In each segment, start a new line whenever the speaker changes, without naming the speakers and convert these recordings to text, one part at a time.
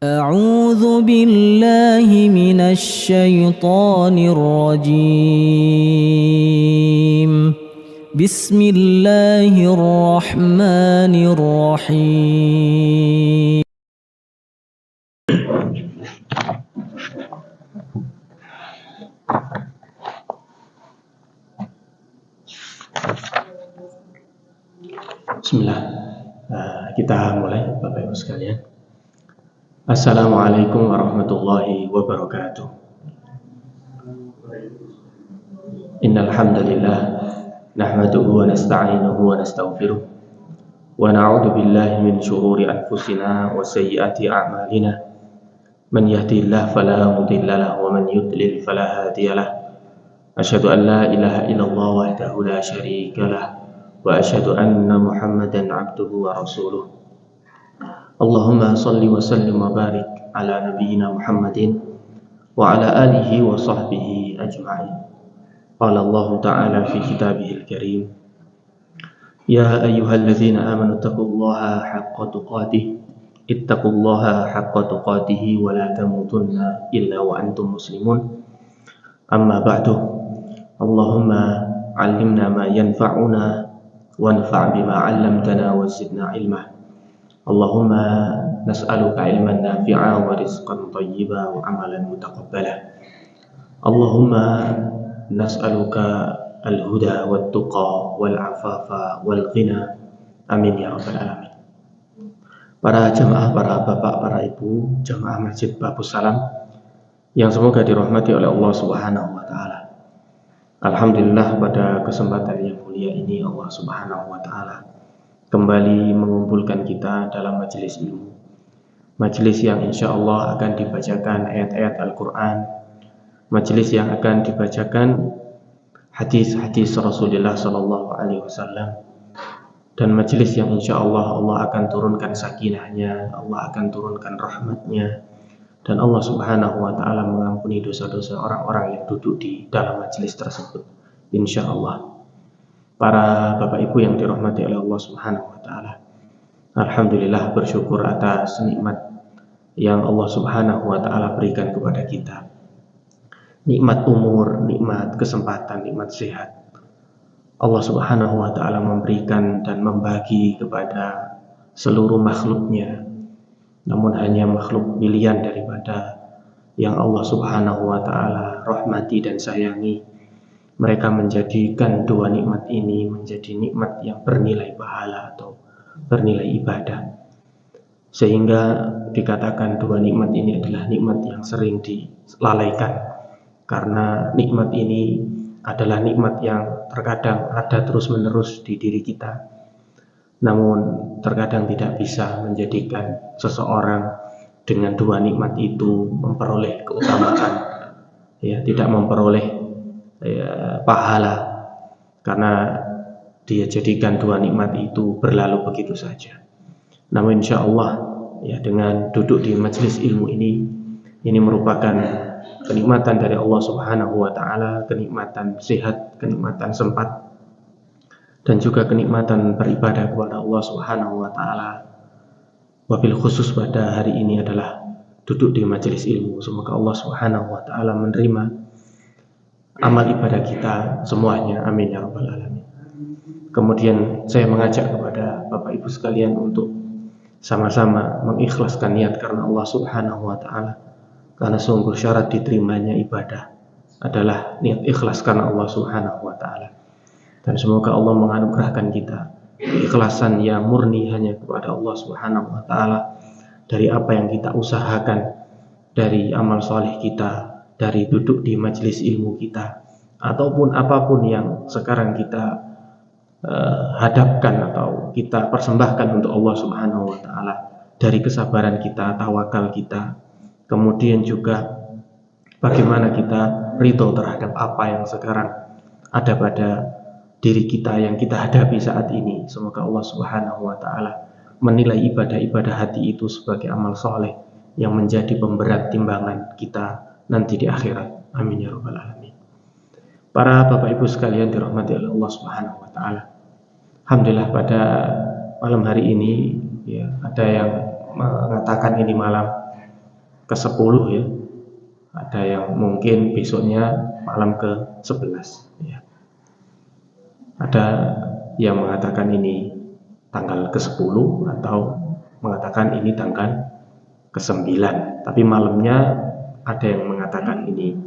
أعوذ بالله من الشيطان الرجيم. بسم الله الرحمن الرحيم.
Bismillah. Kita mulai, Bapak Ibu sekalian. Assalamualaikum warahmatullahi wabarakatuh. Innal hamdalillah nahmaduhu wa nasta'inuhu wa nastaghfiruh wa na'udzu billahi min shururi anfusina wa sayyiati a'malina. Man yahdihillahu fala mudilla lahu wa man yudlil fala hadiya lahu. Asyhadu an la ilaha illallah wahdahu la syarika lahu wa asyhadu anna Muhammadan 'abduhu wa rasuluh. Allahumma salli wa sallim wa barik ala nabiyyina Muhammadin wa ala alihi wa sahbihi ajma'in. Qala Allah ta'ala fi kitabihil karim, ya ayyuhalladzina amanu taqullaha haqqa tuqatih, ittaqullaha haqqa tuqatih wa la tamutunna illa wa antum muslimun. Amma ba'du. Allahumma 'allimna ma yanfa'una wanfa' bima 'allamtana wa zidna ilma. Allahumma nas'aluka ilman nafi'a wa rizqan thayyiba wa amalan mutaqabbala. Allahumma nas'aluka al-huda wat tuqa wal afafa wal ghina. Amin ya rabbal alamin. Para jamaah, para bapak, para ibu, jamaah Masjid Babus Salam yang semoga dirahmati oleh Allah Subhanahu wa taala. Alhamdulillah, pada kesempatan yang mulia ini Allah Subhanahu wa taala kembali mengumpulkan kita dalam majelis ilmu. Majelis yang insya Allah akan dibacakan ayat-ayat Al-Quran, majelis yang akan dibacakan hadis-hadis Rasulullah SAW, dan majelis yang insya Allah akan turunkan sakinahnya, Allah akan turunkan rahmatnya, dan Allah Subhanahu wa ta'ala mengampuni dosa-dosa orang-orang yang duduk di dalam majelis tersebut, insya Allah. Para Bapak Ibu yang dirahmati oleh Allah Subhanahu wa ta'ala, alhamdulillah, bersyukur atas nikmat yang Allah Subhanahu wa ta'ala berikan kepada kita. Nikmat umur, nikmat kesempatan, nikmat sehat. Allah Subhanahu wa ta'ala memberikan dan membagi kepada seluruh makhluknya, namun hanya makhluk pilihan daripada yang Allah Subhanahu wa ta'ala rahmati dan sayangi, mereka menjadikan dua nikmat ini menjadi nikmat yang bernilai pahala atau bernilai ibadah, sehingga dikatakan dua nikmat ini adalah nikmat yang sering dilalaikan, karena nikmat ini adalah nikmat yang terkadang ada terus-menerus di diri kita, namun terkadang tidak bisa menjadikan seseorang dengan dua nikmat itu memperoleh keutamaan, tidak memperoleh pahala, karena dia jadikan dua nikmat itu berlalu begitu saja. Namun insya Allah, dengan duduk di majelis ilmu ini merupakan kenikmatan dari Allah Subhanahu wa ta'ala, kenikmatan sehat, kenikmatan sempat, dan juga kenikmatan beribadah kepada Allah Subhanahu wa ta'ala. Wabil khusus pada hari ini adalah duduk di majelis ilmu. Semoga Allah Subhanahu wa ta'ala menerima amal ibadah kita semuanya, amin ya rabbal alamin. Kemudian saya mengajak kepada Bapak Ibu sekalian untuk sama-sama mengikhlaskan niat karena Allah Subhanahu wa ta'ala, karena sungguh syarat diterimanya ibadah adalah niat ikhlas karena Allah Subhanahu wa ta'ala. Dan semoga Allah menganugerahkan kita keikhlasan yang murni hanya kepada Allah Subhanahu wa ta'ala, dari apa yang kita usahakan, dari amal saleh kita, dari duduk di majelis ilmu kita, ataupun apapun yang sekarang kita hadapkan atau kita persembahkan untuk Allah Subhanahu wa ta'ala, dari kesabaran kita, tawakal kita, kemudian juga bagaimana kita ridho terhadap apa yang sekarang ada pada diri kita yang kita hadapi saat ini. Semoga Allah Subhanahu wa ta'ala menilai ibadah-ibadah hati itu sebagai amal soleh yang menjadi pemberat timbangan kita nanti di akhirat, amin ya rabbal alamin. Para Bapak Ibu sekalian dirahmati oleh Allah Subhanahu wa ta'ala, alhamdulillah pada malam hari ini ada yang mengatakan ini malam ke-10 ya. Ada yang mungkin besoknya malam ke-11 ya. Ada yang mengatakan ini tanggal ke-10 atau mengatakan ini tanggal ke-9. Tapi malamnya ada yang mengatakan ini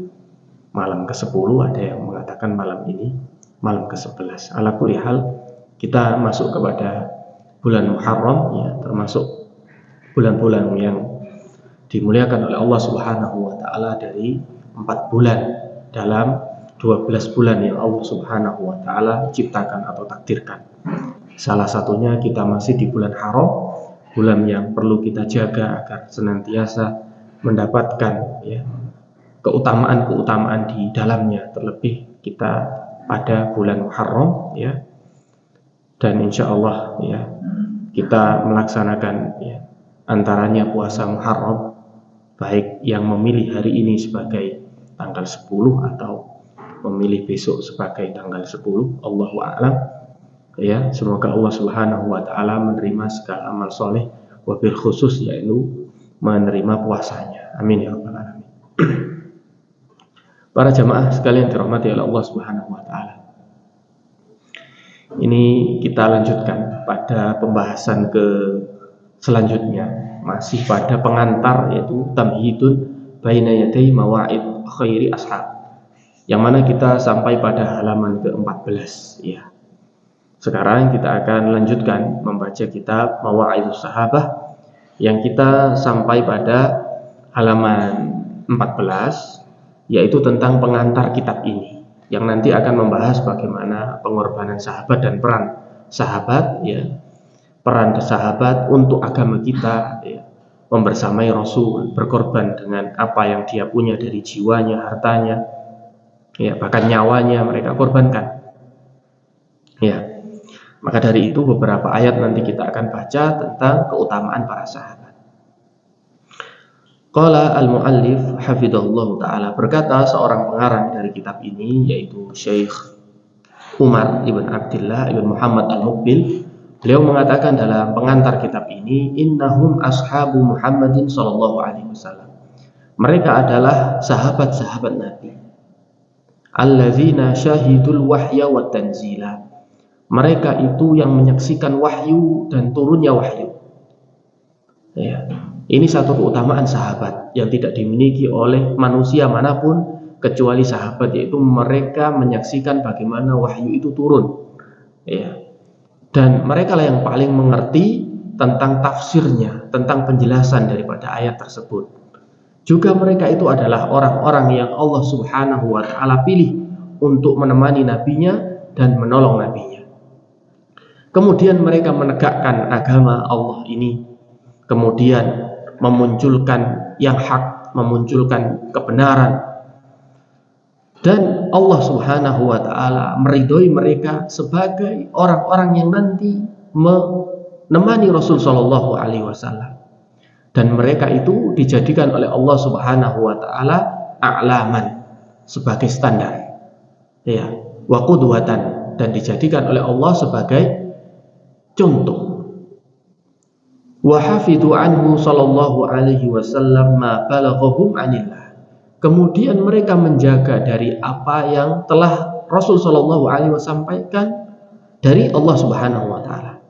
malam ke-10, ada yang mengatakan malam ini malam ke-11. Ala kulli hal, kita masuk kepada bulan Muharram ya, termasuk bulan-bulan yang dimuliakan oleh Allah Subhanahu wa taala dari 4 bulan dalam 12 bulan yang Allah Subhanahu wa taala ciptakan atau takdirkan. Salah satunya kita masih di bulan Haram, bulan yang perlu kita jaga agar senantiasa mendapatkan ya keutamaan-keutamaan di dalamnya, terlebih kita pada bulan Muharram ya. Dan insya Allah ya kita melaksanakan ya antaranya puasa Muharram, baik yang memilih hari ini sebagai tanggal 10 atau memilih besok sebagai tanggal 10, Allahu a'lam ya. Semoga Allah Subhanahu wa taala menerima segala amal soleh, wabil khusus yaitu menerima puasanya. Amin ya rabbal alamin. Para jamaah sekalian dirahmati oleh Allah Subhanahu wa taala. Ini kita lanjutkan pada pembahasan ke selanjutnya, masih pada pengantar yaitu tamhidun baina yaday mawa'id khairi ashab, yang mana kita sampai pada halaman ke-14 ya. Sekarang kita akan lanjutkan membaca kitab Mawa'idus Sahabah yang kita sampai pada halaman 14, yaitu tentang pengantar kitab ini yang nanti akan membahas bagaimana pengorbanan sahabat dan peran sahabat ya, peran sahabat untuk agama kita ya, membersamai Rasul, berkorban dengan apa yang dia punya dari jiwanya, hartanya ya, bahkan nyawanya mereka korbankan ya. Maka dari itu beberapa ayat nanti kita akan baca tentang keutamaan para sahabat. Qala al-muallif hafidhahullah ta'ala, berkata seorang pengarang dari kitab ini yaitu Syekh Umar ibn Abdullah ibn Muhammad al-Muqbil. Beliau mengatakan dalam pengantar kitab ini, innahum ashabu Muhammadin sallallahu alaihi wasallam, mereka adalah sahabat-sahabat Nabi, allazina syahidul wahya wa tanzila, mereka itu yang menyaksikan wahyu dan turunnya wahyu ya. Ini satu keutamaan sahabat yang tidak dimiliki oleh manusia manapun kecuali sahabat, yaitu mereka menyaksikan bagaimana wahyu itu turun ya. Dan mereka lah yang paling mengerti tentang tafsirnya, tentang penjelasan daripada ayat tersebut. Juga mereka itu adalah orang-orang yang Allah Subhanahu wa ta'ala pilih untuk menemani nabinya dan menolong nabinya. Kemudian mereka menegakkan agama Allah ini, kemudian memunculkan yang hak, memunculkan kebenaran, dan Allah Subhanahu wa ta'ala meridhoi mereka sebagai orang-orang yang nanti menemani Rasul sallallahu alaihi wasallam, dan mereka itu dijadikan oleh Allah Subhanahu wa ta'ala a'laman, sebagai standar ya, wa qudwatan, dan dijadikan oleh Allah sebagai contoh. Wa hafidhu anhu sallallahu alaihi wasallam ma balaghahum anillah, kemudian mereka menjaga dari apa yang telah Rasul sallallahu alaihi wasallam sampaikan dari Allah Subhanahu wa taala.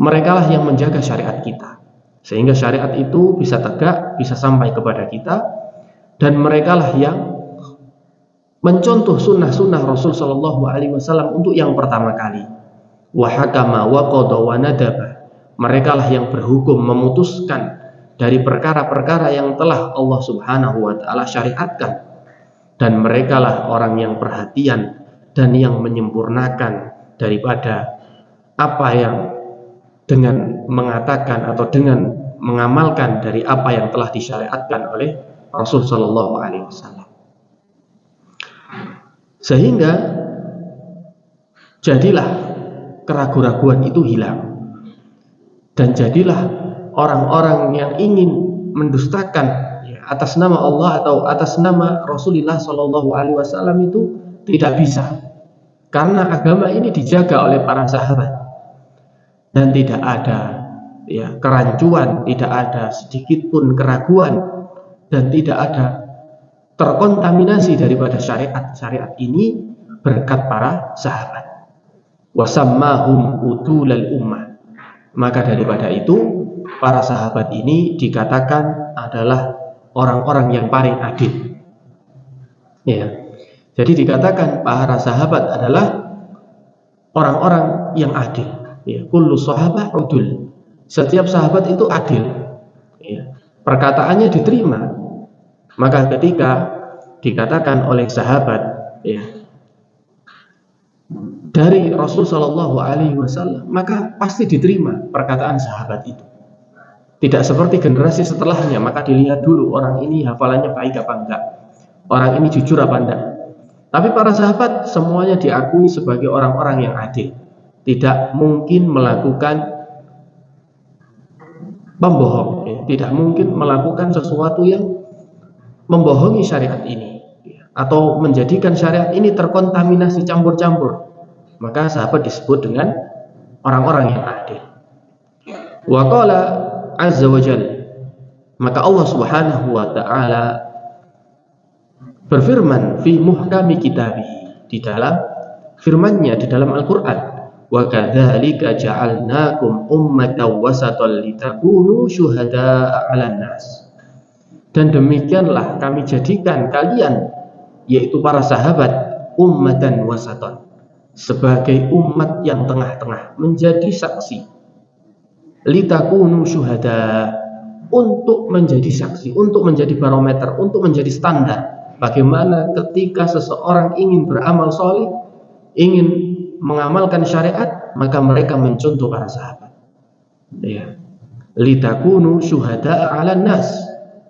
Mereka lah yang menjaga syariat kita sehingga syariat itu bisa tegak, bisa sampai kepada kita, dan mereka lah yang mencontoh sunnah-sunnah Rasul sallallahu alaihi wasallam untuk yang pertama kali. Wa hakama wa qada wa nadaba, mereka lah yang berhukum, memutuskan dari perkara-perkara yang telah Allah Subhanahu wa ta'ala syariatkan, dan mereka lah orang yang perhatian dan yang menyempurnakan daripada apa yang dengan mengatakan atau dengan mengamalkan dari apa yang telah disyariatkan oleh Rasul sallallahu alaihi wasallam. Sehingga jadilah keraguan-raguan itu hilang, dan jadilah orang-orang yang ingin mendustakan ya, atas nama Allah atau atas nama Rasulullah Shallallahu Alaihi Wasallam itu tidak bisa, karena agama ini dijaga oleh para sahabat dan tidak ada ya kerancuan, tidak ada sedikit pun keraguan dan tidak ada terkontaminasi daripada syariat ini berkat para sahabat. Wasammahum utulal ummah. Maka daripada itu para sahabat ini dikatakan adalah orang-orang yang paling adil. Ya. Jadi dikatakan para sahabat adalah orang-orang yang adil. Ya. Kullu sahabah udul. Setiap sahabat itu adil. Ya. Perkataannya diterima. Maka ketika dikatakan oleh sahabat, ya, dari Rasul Shallallahu Alaihi Wasallam, maka pasti diterima perkataan sahabat itu. Tidak seperti generasi setelahnya, maka dilihat dulu orang ini hafalannya baik apa enggak, orang ini jujur apa enggak. Tapi para sahabat semuanya diakui sebagai orang-orang yang adil, tidak mungkin melakukan pembohong, tidak mungkin melakukan sesuatu yang membohongi syariat ini atau menjadikan syariat ini terkontaminasi campur-campur. Maka sahabat disebut dengan orang-orang yang adil. Wa qala azza wa jalla, maka Allah Subhanahu wa taala berfirman fi muhkami kitabihi, di dalam firman-Nya di dalam Al-Qur'an, wa kadzalika ja'alnakum ummatan wasatan litakunu syuhada'a 'alan nas. Dan demikianlah kami jadikan kalian, yaitu para sahabat, ummatan wasatan, sebagai umat yang tengah-tengah, menjadi saksi. Litakunu syuhada, untuk menjadi saksi, untuk menjadi barometer, untuk menjadi standar. Bagaimana ketika seseorang ingin beramal soleh, ingin mengamalkan syariat, maka mereka mencontoh para sahabat. Ya. Litakunu syuhada 'alan nas,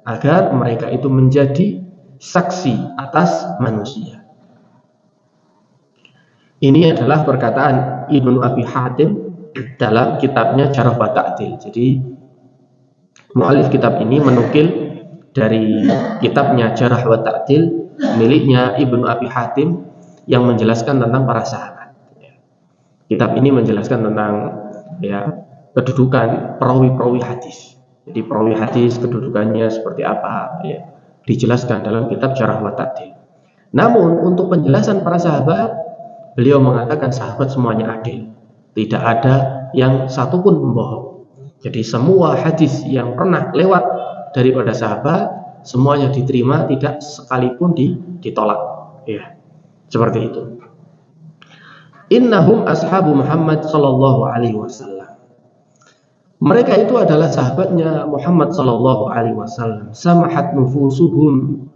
agar mereka itu menjadi saksi atas manusia. Ini adalah perkataan Ibnu Abi Hatim dalam kitabnya Jarh wa Ta'dil. Jadi mu'allif kitab ini menukil dari kitabnya Jarh wa Ta'dil miliknya Ibnu Abi Hatim yang menjelaskan tentang para sahabat. Kitab ini menjelaskan tentang kedudukan perawi-perawi hadis. Jadi perawi hadis kedudukannya seperti apa, dijelaskan dalam kitab Jarh wa Ta'dil. Namun untuk penjelasan para sahabat, beliau mengatakan sahabat semuanya adil, tidak ada yang satupun membohong. Jadi semua hadis yang pernah lewat daripada sahabat semuanya diterima, tidak sekalipun ditolak. Ya, seperti itu. Innahum ashabu Muhammad sallallahu alaihi wasallam. Mereka itu adalah sahabatnya Muhammad sallallahu alaihi wasallam. Samahat nufusuhum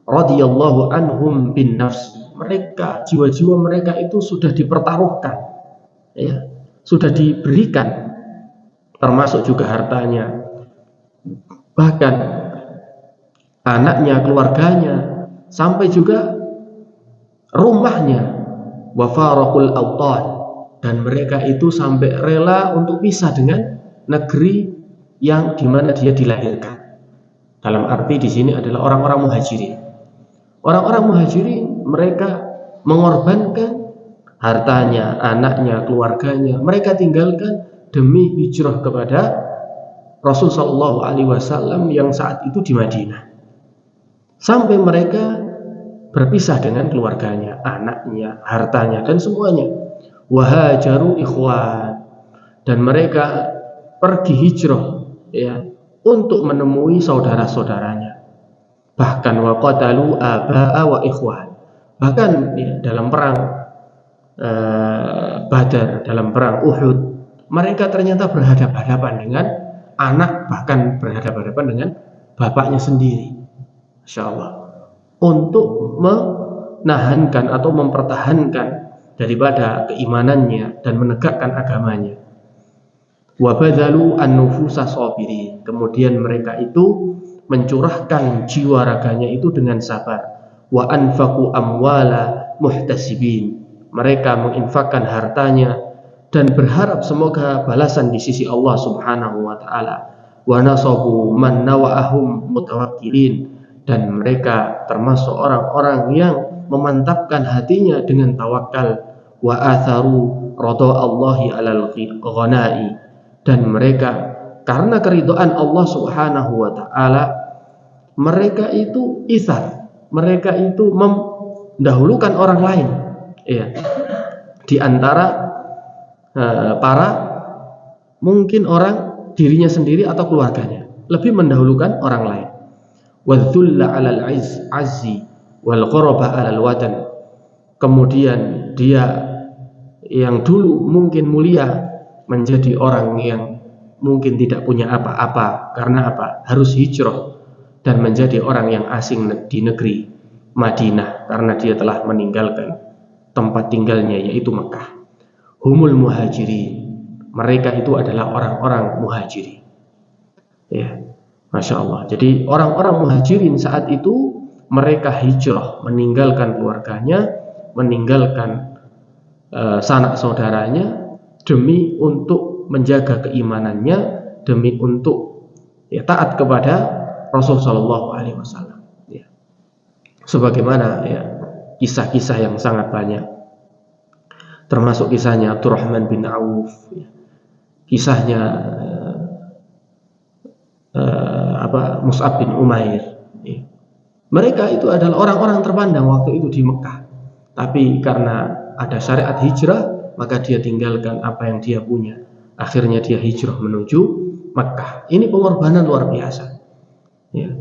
radhiyallahu anhum bin nafs. Mereka, jiwa-jiwa mereka itu sudah dipertaruhkan, sudah diberikan, termasuk juga hartanya, bahkan anaknya, keluarganya, sampai juga rumahnya. Wa faraqul awtan, dan mereka itu sampai rela untuk pisah dengan negeri yang dimana dia dilahirkan. Dalam arti di sini adalah orang-orang muhajirin. Orang-orang muhajirin, mereka mengorbankan hartanya, anaknya, keluarganya, mereka tinggalkan demi hijrah kepada Rasul sallallahu alaihi wasallam yang saat itu di Madinah. Sampai mereka berpisah dengan keluarganya, anaknya, hartanya, dan semuanya. Wahajaru ikhwan, dan mereka pergi hijrah untuk menemui saudara-saudaranya. Bahkan waqatalu aba'a wa ikhwan, bahkan dalam perang Badar, dalam perang Uhud, mereka ternyata berhadapan-hadapan dengan anak, bahkan berhadapan-hadapan dengan bapaknya sendiri. Masya Allah, untuk menahankan atau mempertahankan daripada keimanannya dan menegakkan agamanya. Wa badzalu an-nufusa sabirin, kemudian mereka itu mencurahkan jiwa raganya itu dengan sabar. Wa anfaqu amwala muhtasibin, mereka menginfakkan hartanya dan berharap semoga balasan di sisi Allah Subhanahu wa taala. Wa nasabu man nawa'ahum mutawakkilin, dan mereka termasuk orang-orang yang memantapkan hatinya dengan tawakal. Wa atharu ridha Allahi 'alal ghanai, dan mereka karena keridhaan Allah Subhanahu wa taala mereka itu itsar, mereka itu mendahulukan orang lain, ya, di antara para mungkin orang dirinya sendiri atau keluarganya, lebih mendahulukan orang lain. Wadzulla 'alal azzi wal ghuraba 'alal wadan. Kemudian dia yang dulu mungkin mulia menjadi orang yang mungkin tidak punya apa-apa karena apa? Harus hijrah dan menjadi orang yang asing di negeri Madinah karena dia telah meninggalkan tempat tinggalnya yaitu Mekah. Humul muhajirin, mereka itu adalah orang-orang muhajirin. Ya, Masya Allah. Jadi orang-orang muhajirin saat itu mereka hijrah, meninggalkan keluarganya, meninggalkan sanak saudaranya demi untuk menjaga keimanannya, demi untuk taat kepada Rasul Shallallahu Alaihi Wasallam. Ya. Sebagaimana kisah-kisah yang sangat banyak. Termasuk kisahnya Abdurrahman bin Auf, kisahnya Mus'ab bin Umair. Mereka itu adalah orang-orang terpandang waktu itu di Mekah. Tapi karena ada syariat hijrah, maka dia tinggalkan apa yang dia punya. Akhirnya dia hijrah menuju Mekah. Ini pengorbanan luar biasa. Ya.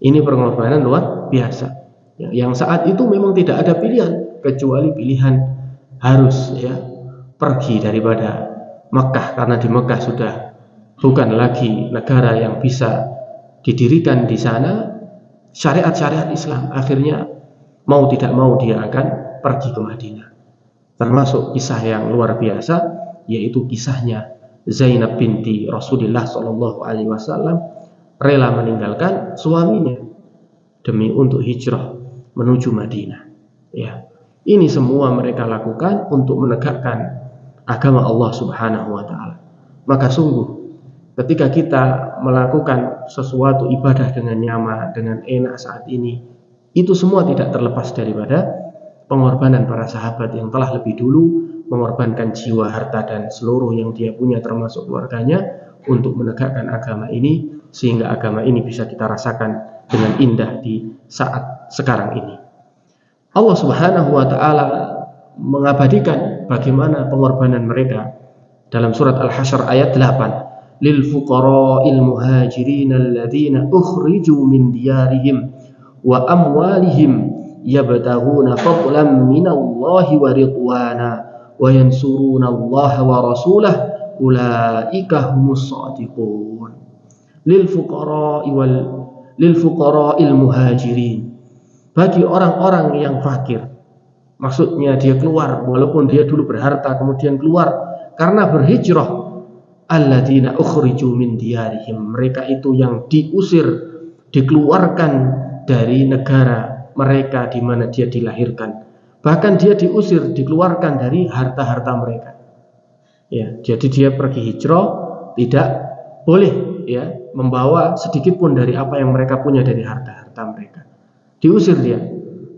Ini pengorbanan luar biasa. Yang saat itu memang tidak ada pilihan kecuali pilihan harus pergi daripada Mekah, karena di Mekah sudah bukan lagi negara yang bisa didirikan di sana syariat-syariat Islam. Akhirnya mau tidak mau dia akan pergi ke Madinah. Termasuk kisah yang luar biasa yaitu kisahnya Zainab binti Rasulullah Shallallahu Alaihi Wasallam rela meninggalkan suaminya demi untuk hijrah menuju Madinah. Ya. Ini semua mereka lakukan untuk menegakkan agama Allah Subhanahu wa Ta'ala. Maka sungguh ketika kita melakukan sesuatu ibadah dengan nyaman, dengan enak saat ini, itu semua tidak terlepas daripada pengorbanan para sahabat yang telah lebih dulu mengorbankan jiwa, harta, dan seluruh yang dia punya termasuk keluarganya untuk menegakkan agama ini, sehingga agama ini bisa kita rasakan dengan indah di saat sekarang ini. Allah Subhanahu wa Ta'ala mengabadikan bagaimana pengorbanan mereka dalam surat Al-Hasyr ayat 8. Lil fuqara'il muhajirin alladzina ukhriju min diyarihim wa amwalihim yabtaghuna fadlan minallahi wa ridwana wa yansuruna Allah wa rasulahu ulaika humus shadiqun. Lil fuqara'il muhajirin, bagi orang-orang yang fakir. Maksudnya dia keluar walaupun dia dulu berharta, kemudian keluar karena berhijrah. Alladzina ukhriju min diyarihim, mereka itu yang diusir, dikeluarkan dari negara mereka di mana dia dilahirkan. Bahkan dia diusir, dikeluarkan dari harta-harta mereka. Ya, jadi dia pergi hijrah, tidak boleh membawa sedikit pun dari apa yang mereka punya dari harta-harta mereka. Diusir dia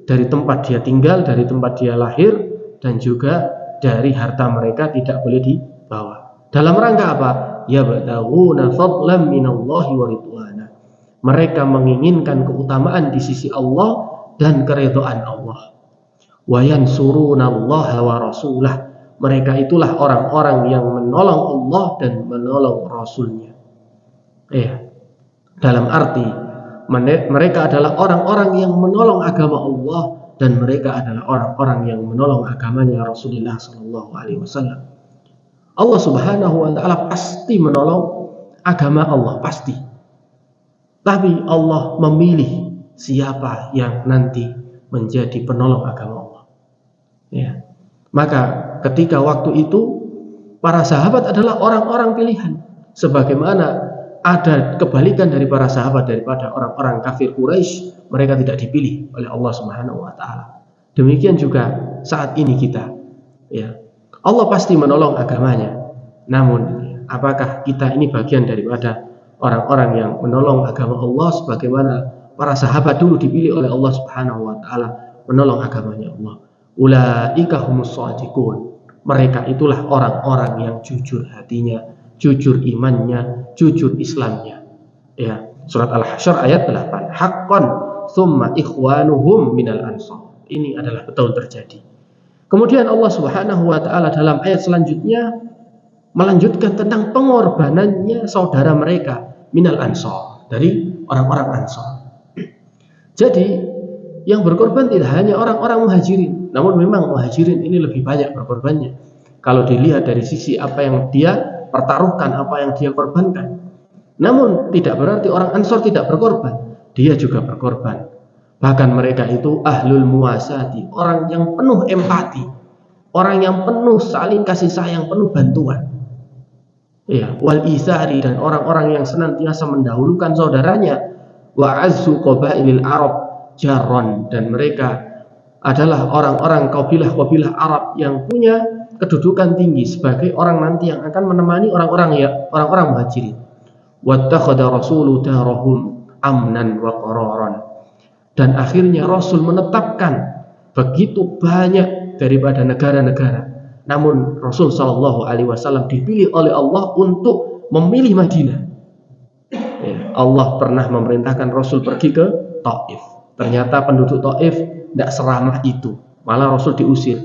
dari tempat dia tinggal, dari tempat dia lahir, dan juga dari harta mereka tidak boleh dibawa. Dalam rangka apa? Yabtaghuna fadlan minallahi wa ridwana. Mereka menginginkan keutamaan di sisi Allah dan keridhaan Allah. Wa yansuruna Allah wa rasulah. Mereka itulah orang-orang yang menolong Allah dan menolong Rasulnya. Dalam arti mereka adalah orang-orang yang menolong agama Allah dan mereka adalah orang-orang yang menolong agamanya Rasulullah Sallallahu Alaihi Wasallam. Allah Subhanahu Wa Taala pasti menolong agama Allah, pasti. Tapi Allah memilih siapa yang nanti menjadi penolong agama Allah. Maka ketika waktu itu para sahabat adalah orang-orang pilihan, sebagaimana ada kebalikan dari para sahabat daripada orang-orang kafir Quraisy, mereka tidak dipilih oleh Allah Subhanahu wa Ta'ala. Demikian juga saat ini kita, Allah pasti menolong agamanya. Namun apakah kita ini bagian daripada orang-orang yang menolong agama Allah sebagaimana para sahabat dulu dipilih oleh Allah Subhanahu wa Ta'ala menolong agamanya Allah? Ulaika humus shadiqun. Mereka itulah orang-orang yang jujur hatinya, jujur imannya, jujur Islamnya. Surat Al-Hasyr ayat 8. Haqqan thumma ikhwanuhum minal ansar. Ini adalah betul terjadi. Kemudian Allah Subhanahu wa taala dalam ayat selanjutnya melanjutkan tentang pengorbanannya saudara mereka minal ansar, dari orang-orang Ansar. Jadi yang berkorban tidak hanya orang-orang muhajirin, namun memang muhajirin ini lebih banyak berkorbannya. Kalau dilihat dari sisi apa yang dia pertaruhkan, apa yang dia korbankan. Namun tidak berarti orang Ansor tidak berkorban, dia juga berkorban. Bahkan mereka itu ahlul muwasati, orang yang penuh empati, orang yang penuh saling kasih sayang, penuh bantuan. Ya, wal isari, dan orang-orang yang senantiasa mendahulukan saudaranya. Wa azzu qabailil Arab jarron, dan mereka adalah orang-orang kabilah-kabilah Arab yang punya kedudukan tinggi sebagai orang nanti yang akan menemani orang-orang muhajirin. Wattakhadha rasulu darahum amnan wa qararan, dan akhirnya Rasul menetapkan begitu banyak daripada negara-negara, namun Rasul Shallallahu Alaihi Wasallam dipilih oleh Allah untuk memilih Madinah. Ya, Allah pernah memerintahkan Rasul pergi ke Taif. Ternyata penduduk Taif tidak seramah itu, malah Rasul diusir.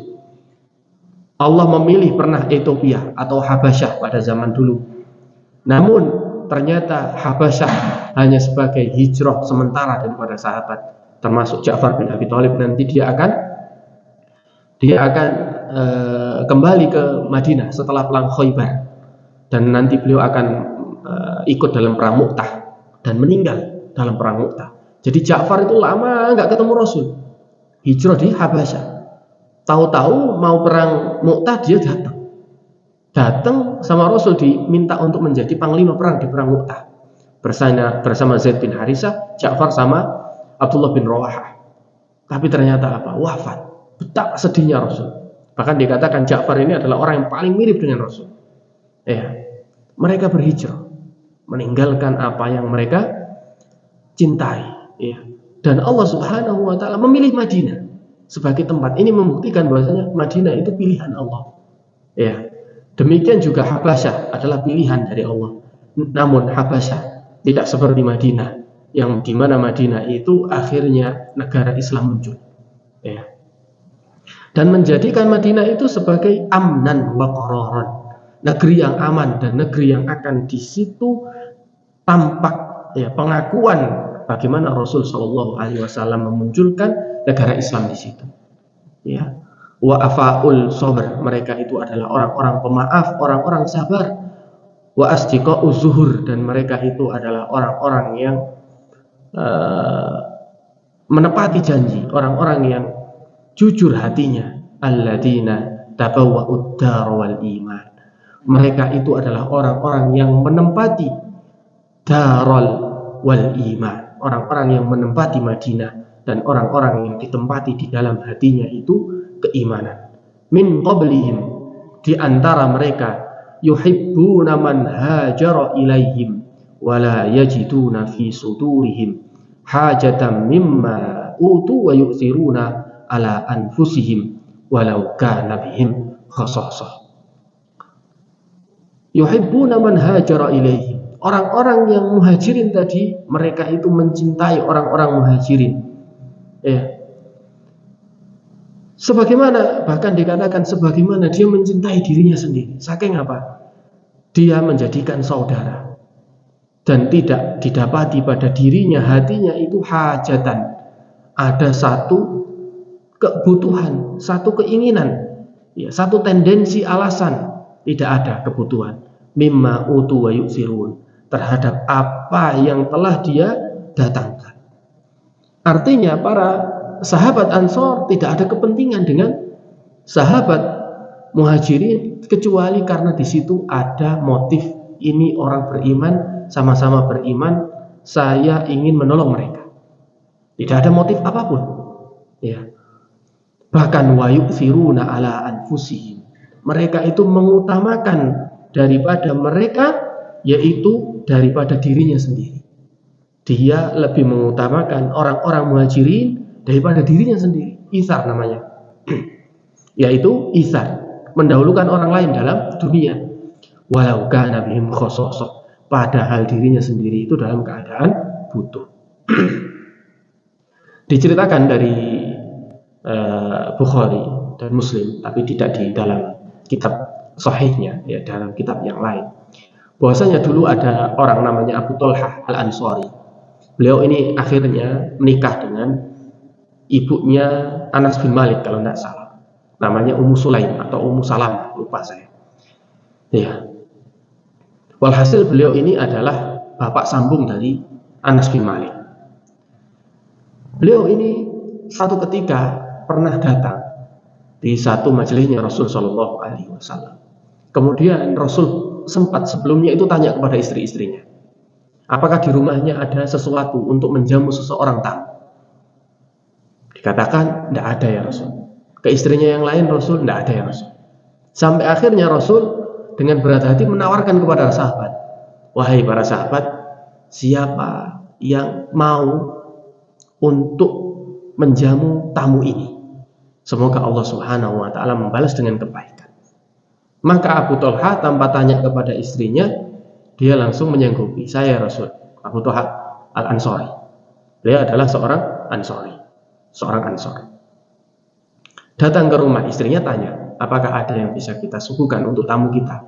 Allah memilih pernah Ethiopia atau Habasyah pada zaman dulu. Namun ternyata Habasyah hanya sebagai hijrah sementara daripada sahabat, termasuk Ja'far bin Abi Thalib. Nanti dia akan kembali ke Madinah setelah perang Khaybar, dan nanti beliau akan ikut dalam perang Mu'tah dan meninggal dalam perang Mu'tah. Jadi Ja'far itu lama nggak ketemu Rasul, hijrah di Habasyah. Tahu-tahu mau perang Mu'tah dia datang sama Rasul, diminta untuk menjadi panglima perang di perang Mu'tah bersama Zaid bin Harisah, Ja'far sama Abdullah bin Rawahah. Tapi ternyata apa? Wafat. Betapa sedihnya Rasul. Bahkan dikatakan Ja'far ini adalah orang yang paling mirip dengan Rasul. Ya, mereka berhijrah, meninggalkan apa yang mereka cintai. Ya. Dan Allah Subhanahu wa taala memilih Madinah sebagai tempat. Ini membuktikan bahwasanya Madinah itu pilihan Allah. Ya. Demikian juga Habasyah adalah pilihan dari Allah. Namun Habasyah tidak seperti Madinah, yang dimana Madinah itu akhirnya negara Islam muncul. Ya. Dan menjadikan Madinah itu sebagai amnan wa qararan, negeri yang aman dan negeri yang akan di situ tampak ya pengakuan bagaimana Rasul Shallallahu Alaihi Wasallam memunculkan negara Islam di situ. Ya, wa afaul sabr, mereka itu adalah orang-orang pemaaf, orang-orang sabar. Wa asdiqa'u zuhur, dan mereka itu adalah orang-orang yang menepati janji, orang-orang yang jujur hatinya. Alladzina tabawwa'ud dar wal iman, mereka itu adalah orang-orang yang menempati darul wal iman, orang-orang yang menempati Madinah, dan orang-orang yang ditempati di dalam hatinya itu keimanan. Min qablihim, di antara mereka, yuhibbuna man hajara ilaihim wala yajiduna fi sudurihim hajatan mimma utu wa yu'thiruna ala anfusihim walau kana bihim khasasah. Yuhibbuna man hajara ilaihim, orang-orang yang muhajirin tadi, mereka itu mencintai orang-orang muhajirin. Ya. Sebagaimana, bahkan dikatakan sebagaimana dia mencintai dirinya sendiri. Saking apa? Dia menjadikan saudara, dan tidak didapati pada dirinya, hatinya itu hajatan, ada satu kebutuhan, satu keinginan, ya, satu tendensi alasan, tidak ada kebutuhan. Mimma utu wa yu'thirun, terhadap apa yang telah dia datangkan. Artinya para sahabat Ansor tidak ada kepentingan dengan sahabat muhajirin, kecuali karena di situ ada motif, ini orang beriman, sama-sama beriman, saya ingin menolong mereka. Tidak ada motif apapun. Ya. Bahkan wa yu'thiruna ala anfusihim, mereka itu mengutamakan daripada mereka, yaitu daripada dirinya sendiri. Dia lebih mengutamakan orang-orang muhajirin daripada dirinya sendiri. Itsar namanya. Yaitu itsar, mendahulukan orang lain dalam dunia. Walau kana bihim khasasah, padahal dirinya sendiri itu dalam keadaan butuh. Diceritakan dari Bukhari dan Muslim, tapi tidak di dalam kitab sahihnya, ya, dalam kitab yang lain. Bahwasanya dulu ada orang namanya Abu Thalhah Al-Ansari. Beliau ini akhirnya menikah dengan ibunya Anas bin Malik kalau tidak salah. Namanya Ummu Sulaim atau Ummu Salam, lupa saya. Ya. Walhasil beliau ini adalah bapak sambung dari Anas bin Malik. Beliau ini satu ketika pernah datang di satu majelisnya Rasul Shallallahu Alaihi Wasallam. Kemudian Rasul sempat sebelumnya itu tanya kepada istri-istrinya, apakah di rumahnya ada sesuatu untuk menjamu seseorang tamu? Dikatakan tidak ada ya Rasul. Ke istrinya yang lain Rasul tidak ada ya Rasul. Sampai akhirnya Rasul dengan berat hati menawarkan kepada sahabat, wahai para sahabat, siapa yang mau untuk menjamu tamu ini? Semoga Allah Subhanahu wa Ta'ala membalas dengan kebaikan. Maka Abu Thalhah tanpa tanya kepada istrinya, dia langsung menyanggupi, saya Rasul. Abu Thalhah Al-Ansari. Dia adalah seorang Ansari, seorang Ansar. Datang ke rumah, istrinya tanya, apakah ada yang bisa kita suguhkan untuk tamu kita?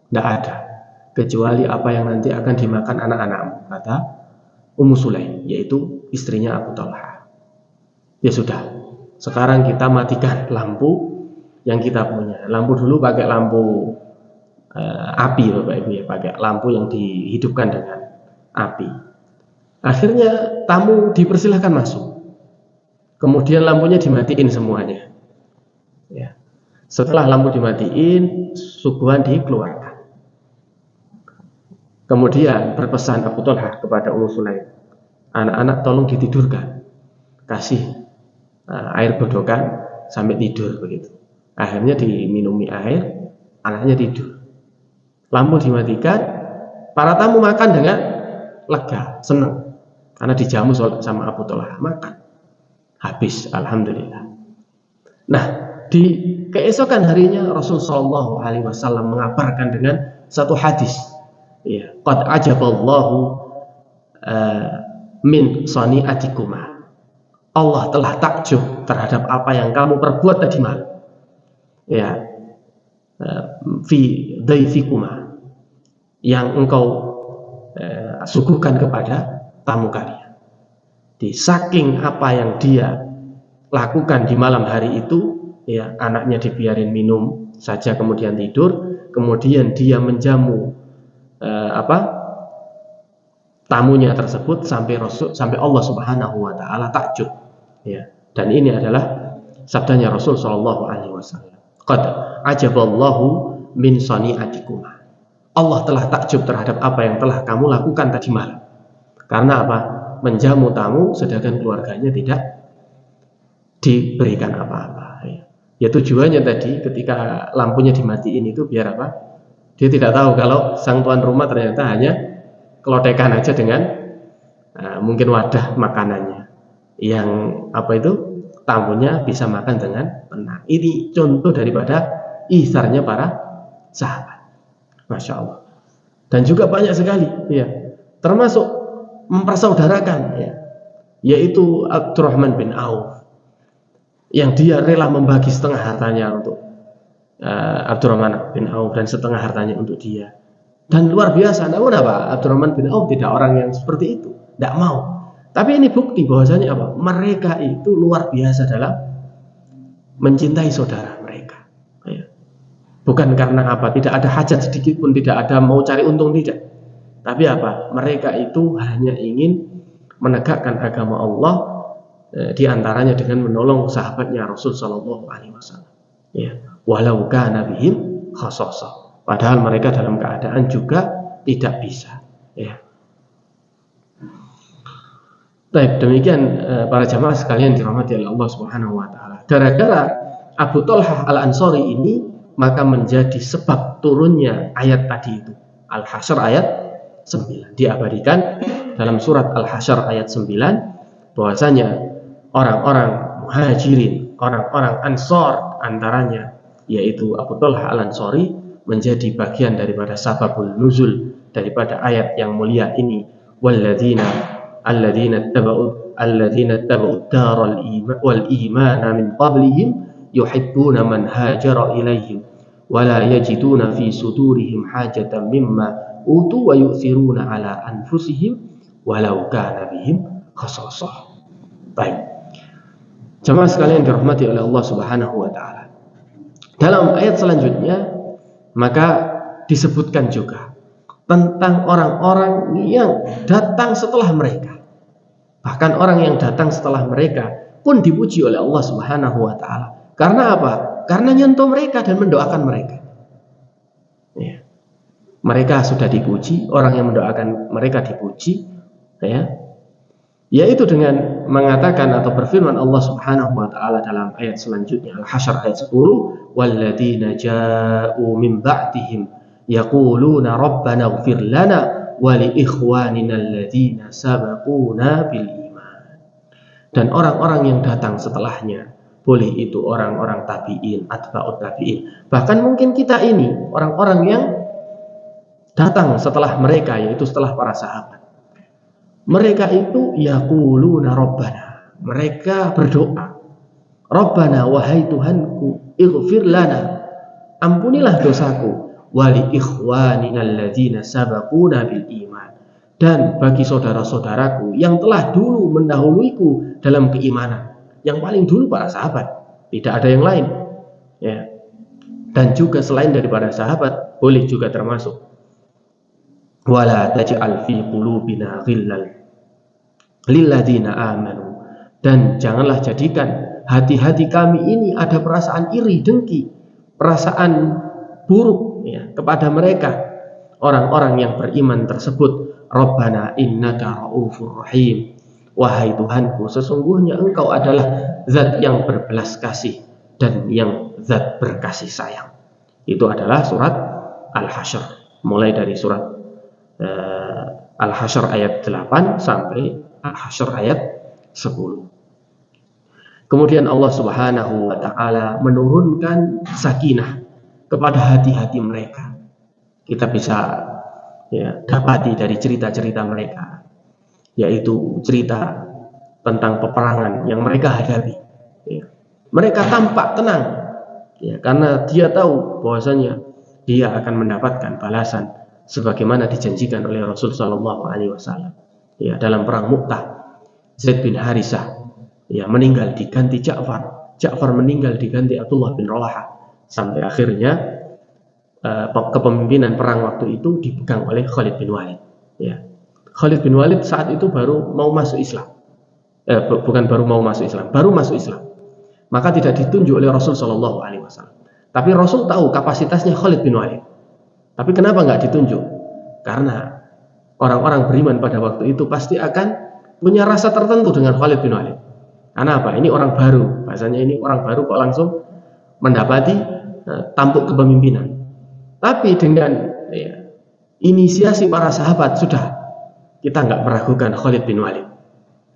Tidak ada, kecuali apa yang nanti akan dimakan anak-anakmu, kata Ummu Sulaim, yaitu istrinya Abu Thalhah. Ya sudah, sekarang kita matikan lampu yang kita punya. Lampu dulu pakai lampu api, Bapak Ibu, ya, pakai lampu yang dihidupkan dengan api. Akhirnya tamu dipersilahkan masuk. Kemudian lampunya dimatiin semuanya. Ya. Setelah lampu dimatiin, suguhan dikeluarkan. Kemudian berpesan Abu Thalhah kepada Ummu Sulaim, anak-anak tolong ditidurkan, kasih air bodokan sampai tidur begitu. Akhirnya diminumi air, anaknya tidur. Lampu dimatikan, para tamu makan dengan lega, senang karena dijamu sama Abu Thalhah, makan habis, alhamdulillah. Nah, di keesokan harinya Rasul Shallallahu Alaihi Wasallam mengabarkan dengan satu hadis, ya, qad ajaballahu min sani'atikuma. Allah telah takjub terhadap apa yang kamu perbuat tadi malam. Ya, fi dhaifikuma, yang engkau suguhkan kepada tamu kalian. Di saking apa yang dia lakukan di malam hari itu, ya, anaknya dibiarin minum saja kemudian tidur, kemudian dia menjamu tamunya tersebut sampai Allah Subhanahu wa Ta'ala takjub. Ya, dan ini adalah sabdanya Rasul Shallallahu Alaihi Wasallam. Qad ajaballahu min sani'atikuma. Allah telah takjub terhadap apa yang telah kamu lakukan tadi malam. Karena apa? Menjamu tamu sedangkan keluarganya tidak diberikan apa-apa. Ya, tujuannya tadi ketika lampunya dimatiin itu biar apa? Dia tidak tahu kalau sang tuan rumah ternyata hanya kelotekan aja dengan mungkin wadah makanannya, yang tamunya bisa makan dengan tenang. Ini contoh daripada ihsarnya para sahabat, Masya Allah. Dan juga banyak sekali, ya, termasuk mempersaudarakan, ya, yaitu Abdurrahman bin Auf, yang dia rela membagi setengah hartanya untuk Abdurrahman bin Auf dan setengah hartanya untuk dia. Dan luar biasa, namun apa? Abdurrahman bin Auf tidak orang yang seperti itu, tidak mau. Tapi ini bukti bahwasanya apa? Mereka itu luar biasa dalam mencintai saudara mereka. Ya. Bukan karena apa? Tidak ada hajat sedikit pun, tidak ada mau cari untung, tidak. Tapi apa? Mereka itu hanya ingin menegakkan agama Allah, di antaranya dengan menolong sahabatnya Rasul Shallallahu Alaihi Wasallam. Ya. Walau kana bihim khasasah. Padahal mereka dalam keadaan juga tidak bisa. Ya. Baik, demikian para jamaah sekalian dirahmati oleh Allah Subhanahu wa Ta'ala. Gara-gara Abu Thalhah Al-Ansari ini, maka menjadi sebab turunnya ayat tadi itu, Al-Hasyr ayat 9. Diabadikan dalam surat Al-Hasyr ayat 9 bahwasanya orang-orang Muhajirin, orang-orang Ansar antaranya yaitu Abu Thalhah Al-Ansari menjadi bagian daripada sababul nuzul daripada ayat yang mulia ini, walladzina alladzina tabau daral iman wal imana min qablihim yuhibbuna man hajara ilaihim wa la yajiduna fi sudurihim hajatan mimma utu wa yu'thiruna ala anfusihim walau kana bihim khasasah. Baik. Jemaah sekalian dirahmati oleh Allah Subhanahu wa taala. Dalam ayat selanjutnya maka disebutkan juga tentang orang-orang yang datang setelah mereka. Bahkan orang yang datang setelah mereka pun dipuji oleh Allah Subhanahu wa taala. Karena apa? Karena nyentuh mereka dan mendoakan mereka. Ya. Mereka sudah dipuji, orang yang mendoakan mereka dipuji, ya. Yaitu dengan mengatakan atau berfirman Allah Subhanahu wa taala dalam ayat selanjutnya Al-Hasyr ayat 10, walladzina ja'u min ba'dihim yaquluna rabbana ighfir lana wa li ikhwanina alladzina sabaquna bil iman. Dan orang-orang yang datang setelahnya, boleh itu orang-orang tabi'in, atba'ut tabi'in, bahkan mungkin kita ini orang-orang yang datang setelah mereka, yaitu setelah para sahabat. Mereka itu yaquluna rabbana, mereka berdoa, rabbana wahai Tuhanku, ighfir lana, ampunilah dosaku, wali ikhwanina alladzina sabaquna bil iman, dan bagi saudara-saudaraku yang telah dulu mendahuluiku dalam keimanan. Yang paling dulu para sahabat, tidak ada yang lain, ya. Dan juga selain daripada sahabat boleh juga termasuk wala taj'al fi qulubina ghillal lilladzina amanu, dan janganlah jadikan hati-hati kami ini ada perasaan iri, dengki, perasaan buruk, ya, kepada mereka orang-orang yang beriman tersebut. Rabbana innaka raufur rahim, wahai Tuhanku, sesungguhnya Engkau adalah zat yang berbelas kasih dan yang zat berkasih sayang. Itu adalah surat Al-Hasyr, mulai dari surat Al-Hasyr ayat 8 sampai Al-Hasyr ayat 10. Kemudian Allah Subhanahu wa taala menurunkan sakinah kepada hati-hati mereka. Kita bisa, ya, dapati dari cerita-cerita mereka, yaitu cerita tentang peperangan yang mereka hadapi, ya. Mereka tampak tenang, ya, karena dia tahu bahwasanya dia akan mendapatkan balasan sebagaimana dijanjikan oleh Rasul Shallallahu Alaihi Wasallam. Ya, dalam perang Mu'tah, Zaid bin Harisah, ya, meninggal diganti Ja'far. Ja'far meninggal diganti Abdullah bin Rawahah, sampai akhirnya kepemimpinan perang waktu itu dipegang oleh Khalid bin Walid. Ya. Khalid bin Walid saat itu baru mau masuk Islam. Baru masuk Islam. Maka tidak ditunjuk oleh Rasul Shallallahu Alaihi Wasallam. Tapi Rasul tahu kapasitasnya Khalid bin Walid. Tapi kenapa nggak ditunjuk? Karena orang-orang beriman pada waktu itu pasti akan punya rasa tertentu dengan Khalid bin Walid. Karena apa? Ini orang baru. Bahasanya ini orang baru kok langsung mendapati tampuk kepemimpinan. Tapi dengan, ya, inisiasi para sahabat sudah kita nggak meragukan Khalid bin Walid.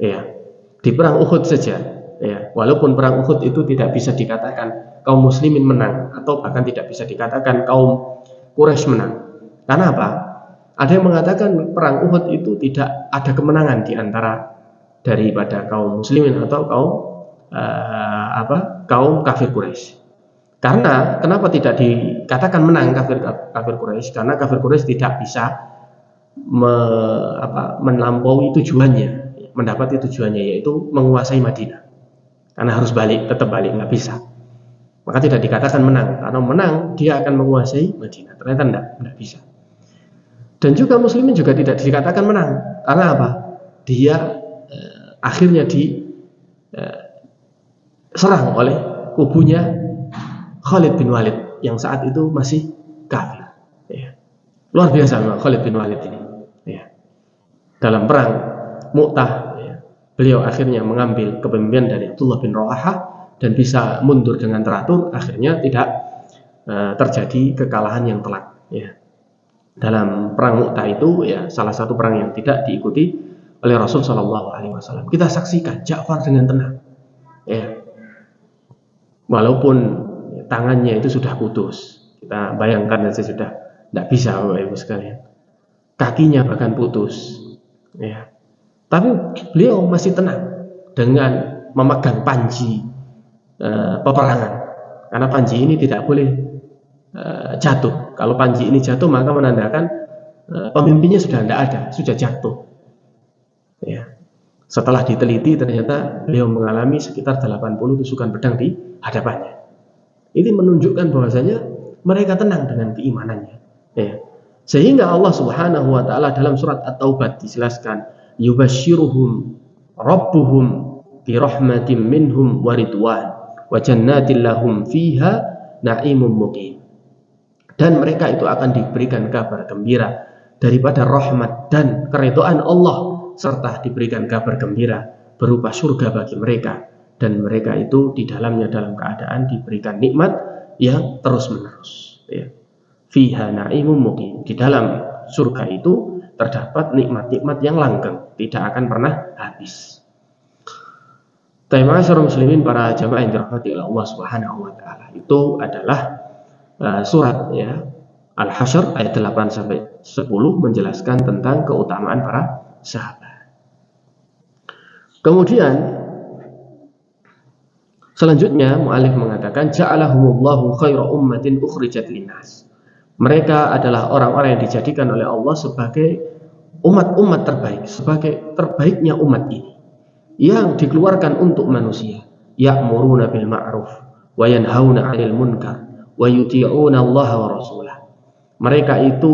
Ya, di perang Uhud saja, ya, walaupun perang Uhud itu tidak bisa dikatakan kaum muslimin menang, atau bahkan tidak bisa dikatakan kaum Quraisy menang. Karena apa? Ada yang mengatakan perang Uhud itu tidak ada kemenangan di antara daripada kaum muslimin atau kaum kafir Quraisy. Karena kenapa tidak dikatakan menang kafir Quraisy? Karena kafir Quraisy tidak bisa melampaui tujuannya, mendapati tujuannya, yaitu menguasai Madinah. Karena harus tetap balik, nggak bisa. Maka tidak dikatakan menang. Karena menang dia akan menguasai Madinah. Ternyata tidak bisa. Dan juga muslimin juga tidak dikatakan menang. Karena apa? Dia akhirnya diserang oleh kubunya Khalid bin Walid yang saat itu masih kafir. Ya. Luar biasa Khalid bin Walid ini. Ya. Dalam perang Mu'tah, ya, beliau akhirnya mengambil kepemimpinan dari Abdullah bin Rawahah dan bisa mundur dengan teratur. Akhirnya tidak terjadi kekalahan yang telak. Ya. Dalam perang Mu'tah itu, ya, salah satu perang yang tidak diikuti oleh Rasul Shallallahu Alaihi Wasallam. Kita saksikan Ja'far dengan tenang. Ya. Walaupun tangannya itu sudah putus, kita bayangkan saja sudah tidak bisa, Bapak Ibu sekalian. Kakinya bahkan putus, ya. Tapi beliau masih tenang dengan memegang panji peperangan, karena panji ini tidak boleh jatuh. Kalau panji ini jatuh maka menandakan pemimpinnya sudah tidak ada, sudah jatuh. Ya. Setelah diteliti ternyata beliau mengalami sekitar 80 tusukan pedang di hadapannya. Ini menunjukkan bahwasanya mereka tenang dengan keimanannya. Ya. Sehingga Allah Subhanahu wa taala dalam surat At-Taubah dijelaskan, yubashshiruhum rabbuhum bi rahmatin minhum wa ridwan wa jannatin lahum fiha na'imun muqim. Dan mereka itu akan diberikan kabar gembira daripada rahmat dan keridhaan Allah, serta diberikan kabar gembira berupa surga bagi mereka, dan mereka itu di dalamnya dalam keadaan diberikan nikmat yang terus-menerus. Ya. Fiha na'imun muqim. Di dalam surga itu terdapat nikmat-nikmat yang langgeng, tidak akan pernah habis. Ma'asyiral muslimin, para jamaah yang dirahmati oleh Allah Subhanahu wa taala, itu adalah surat ya Al-Hasyr ayat 8 sampai 10 menjelaskan tentang keutamaan para sahabat. Kemudian selanjutnya mu'allif mengatakan, ja'alahumullahu khaira ummatin ukhrijat linnas. Mereka adalah orang-orang yang dijadikan oleh Allah sebagai umat-umat terbaik, sebagai terbaiknya umat ini, yang dikeluarkan untuk manusia. Ya'muruna bil ma'ruf wa yanhauna 'anil munkar wa yuti'una Allah wa rasulah. Mereka itu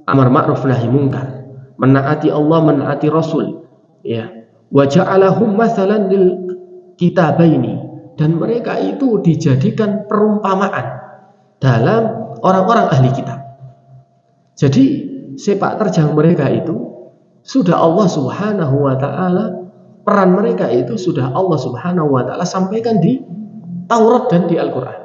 amar ma'ruf nahi munkar, menaati Allah, menaati Rasul, ya. Wa ja'alahum mathalan lil kitabaini, dan mereka itu dijadikan perumpamaan dalam orang-orang ahli kitab. Jadi sepak terjang mereka itu sudah Allah Subhanahu wa taala, peran mereka itu sudah Allah Subhanahu wa taala sampaikan di Taurat dan di Al-Qur'an.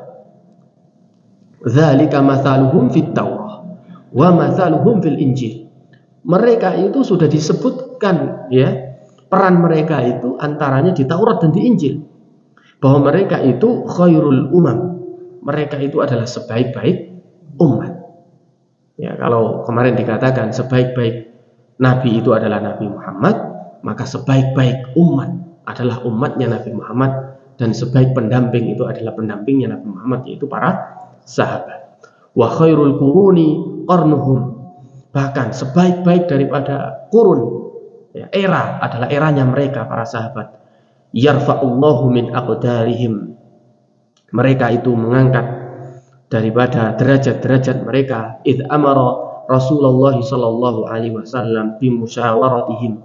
Dzalika mathaluhum fit Taurah wa mathaluhum fil Injil. Mereka itu sudah disebutkan ya, peran mereka itu antaranya di Taurat dan di Injil, bahwa mereka itu khairul umam. Mereka itu adalah sebaik-baik umat. Ya, kalau kemarin dikatakan sebaik-baik nabi itu adalah Nabi Muhammad, maka sebaik-baik umat adalah umatnya Nabi Muhammad, dan sebaik pendamping itu adalah pendampingnya Nabi Muhammad, yaitu para sahabat. Wa khairul quruni qarnuhum. Bahkan sebaik-baik daripada kurun, ya, era adalah eranya mereka para sahabat. Yarfa'ullahu min aqdarihim. Mereka itu mengangkat daripada derajat-derajat mereka. Idh amara Rasulullah sallallahu alaihi wasallam bi musyawaratihim.